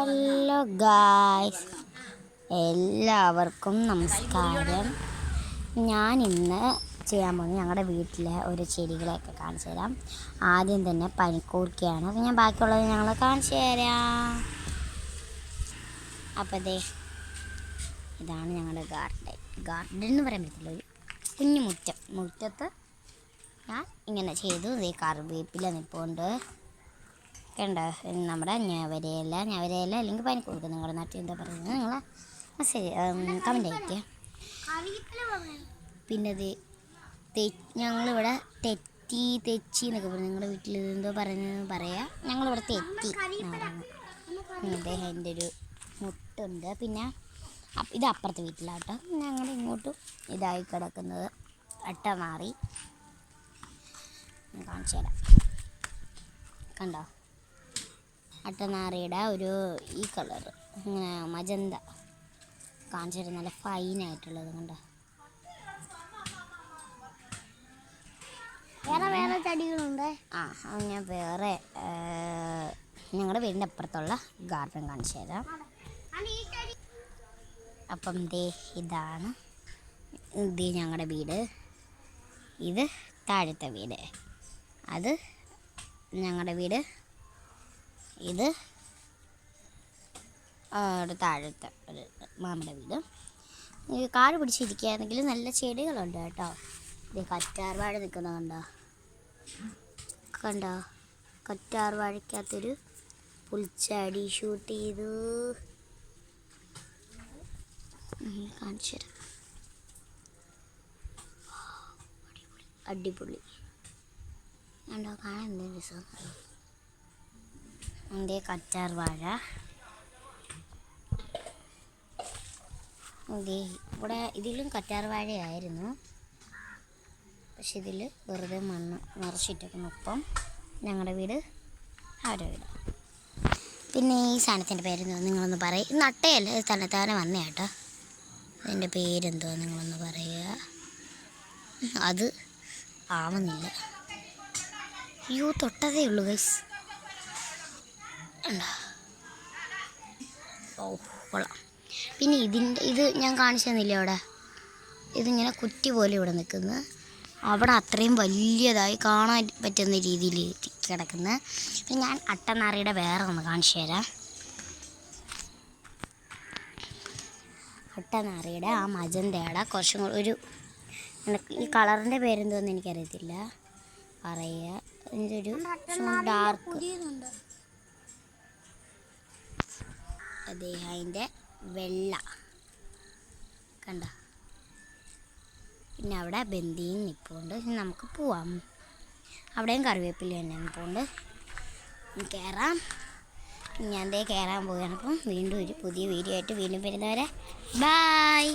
Hello guys, എല്ലാവർക്കും നമസ്കാരം. ഞാൻ ഇന്ന് ചെയ്യാൻ പോകുന്നത് ഞങ്ങളുടെ വീട്ടിലെ ഒരു ചെടികളെയൊക്കെ കാണിച്ചു തരാം. ആദ്യം തന്നെ പനിക്കൂർക്കയാണ്. അപ്പോൾ ഞാൻ ബാക്കിയുള്ളത് ഞങ്ങൾ കാണിച്ചു തരാം. അപ്പോൾ ഇതാണ് ഞങ്ങളുടെ ഗാർഡൻ എന്ന് പറയാൻ പറ്റില്ല, ഒരു കുഞ്ഞു മുറ്റത്ത് ഞാൻ ഇങ്ങനെ ചെയ്തു. കറിവേപ്പില നിൽപ്പുണ്ട്, കണ്ടോ? നമ്മുടെ ഞവരയില അല്ലെങ്കിൽ പനിക്കൂർക്ക. നിങ്ങളുടെ നാട്ടിൽ എന്താ പറയുന്നത്? നിങ്ങൾ മെസ്സേജ് കമൻ്റ് അയക്കുക. പിന്നെ ഞങ്ങളിവിടെ തെച്ചി എന്നൊക്കെ പറയും. നിങ്ങളുടെ വീട്ടിൽ എന്തോ പറയാം. ഞങ്ങളിവിടെ തെറ്റി അദ്ദേഹത്തിൻ്റെ ഒരു മുട്ടുണ്ട്. പിന്നെ ഇത് അപ്പുറത്തെ വീട്ടിലാട്ടോ. ഞങ്ങളുടെ ഇങ്ങോട്ടും ഇതായി കിടക്കുന്നത് അട്ട മാറി. കാണിച്ചു തരാം, കണ്ടോ? അട്ടനാറിയുടെ ഒരു ഈ കളറ് ഇങ്ങനെ മജന്ത കാണിച്ചിട്ട് നല്ല ഫൈനായിട്ടുള്ളത്. കണ്ടോ? വേറെ ചെടികളുണ്ട്. ഞാൻ വേറെ ഞങ്ങളുടെ വീടിൻ്റെ അപ്പുറത്തുള്ള ഗാർഡൻ കാണിച്ചു തരാം. അപ്പം ഇതാണ് ഞങ്ങളുടെ വീട്. ഇത് താഴത്തെ വീട്. അത് ഞങ്ങളുടെ വീട്. ഇത് താഴത്തെ ഒരു മാമയുടെ വീട്. കാട് പിടിച്ചിരിക്കുകയാണെങ്കിൽ നല്ല ചെടികളുണ്ട് കേട്ടോ. ഇത് കറ്റാർവാഴ നിൽക്കുന്ന കണ്ടോ? കറ്റാർവാഴയ്ക്കകത്തൊരു പുൽച്ചാടി ഷൂട്ട് ചെയ്തു. കാണിച്ചു തരാം, അടിപൊളി കണ്ടോ? കാണാൻ എന്ത് രസം. കറ്റാർവാഴ ഇവിടെ. ഇതിലും കറ്റാർവാഴയായിരുന്നു, പക്ഷെ ഇതിൽ വെറുതെ മണ്ണ് നിറച്ചിട്ടേക്കുന്നു. ഇപ്പം ഞങ്ങളുടെ വീട് അവരുടെ വീട്. പിന്നെ ഈ സാധനത്തിൻ്റെ പേരെന്തോ നിങ്ങളൊന്ന് പറയും. നട്ടയല്ല, തന്നെത്താനെ വന്നേ കേട്ടോ. അതിൻ്റെ പേരെന്തോ നിങ്ങളൊന്ന് പറയുക. അത് ആവുന്നില്ല. അയ്യോ, തൊട്ടതേ ഉള്ളൂ ഗൈസ്. ഓ, കൊള്ളാം. പിന്നെ ഇത് ഞാൻ കാണിച്ചു തന്നില്ലേ അവിടെ? ഇതിങ്ങനെ കുറ്റി പോലെ ഇവിടെ നിൽക്കുന്നത്. അവിടെ അത്രയും വലിയതായി കാണാൻ പറ്റുന്ന രീതിയിൽ കിടക്കുന്നത്. പിന്നെ ഞാൻ അട്ടനാറിയുടെ വേറെ ഒന്ന് കാണിച്ചു തരാം. അട്ടനാറിയുടെ ആ മജന്തയുടെ കുറച്ചും കൂടി ഒരു ഈ കളറിൻ്റെ പേരെന്തോന്ന് എനിക്കറിയത്തില്ല, പറയുക. ഇതൊരു ഡാർക്ക് അതിൻ്റെ വെള്ള കണ്ട. പിന്നെ അവിടെ ബന്ദിയും നിൽപ്പുണ്ട്. നമുക്ക് പോവാം. അവിടെയും കറിവേപ്പില തന്നെ നിൽപ്പുണ്ട്. കയറാം. ഞാൻ കയറാൻ പോവുകയാണ്. അപ്പം വീണ്ടും ഒരു പുതിയ വീഡിയോ ആയിട്ട് വീണ്ടും വരുന്നവരെ ബായ്.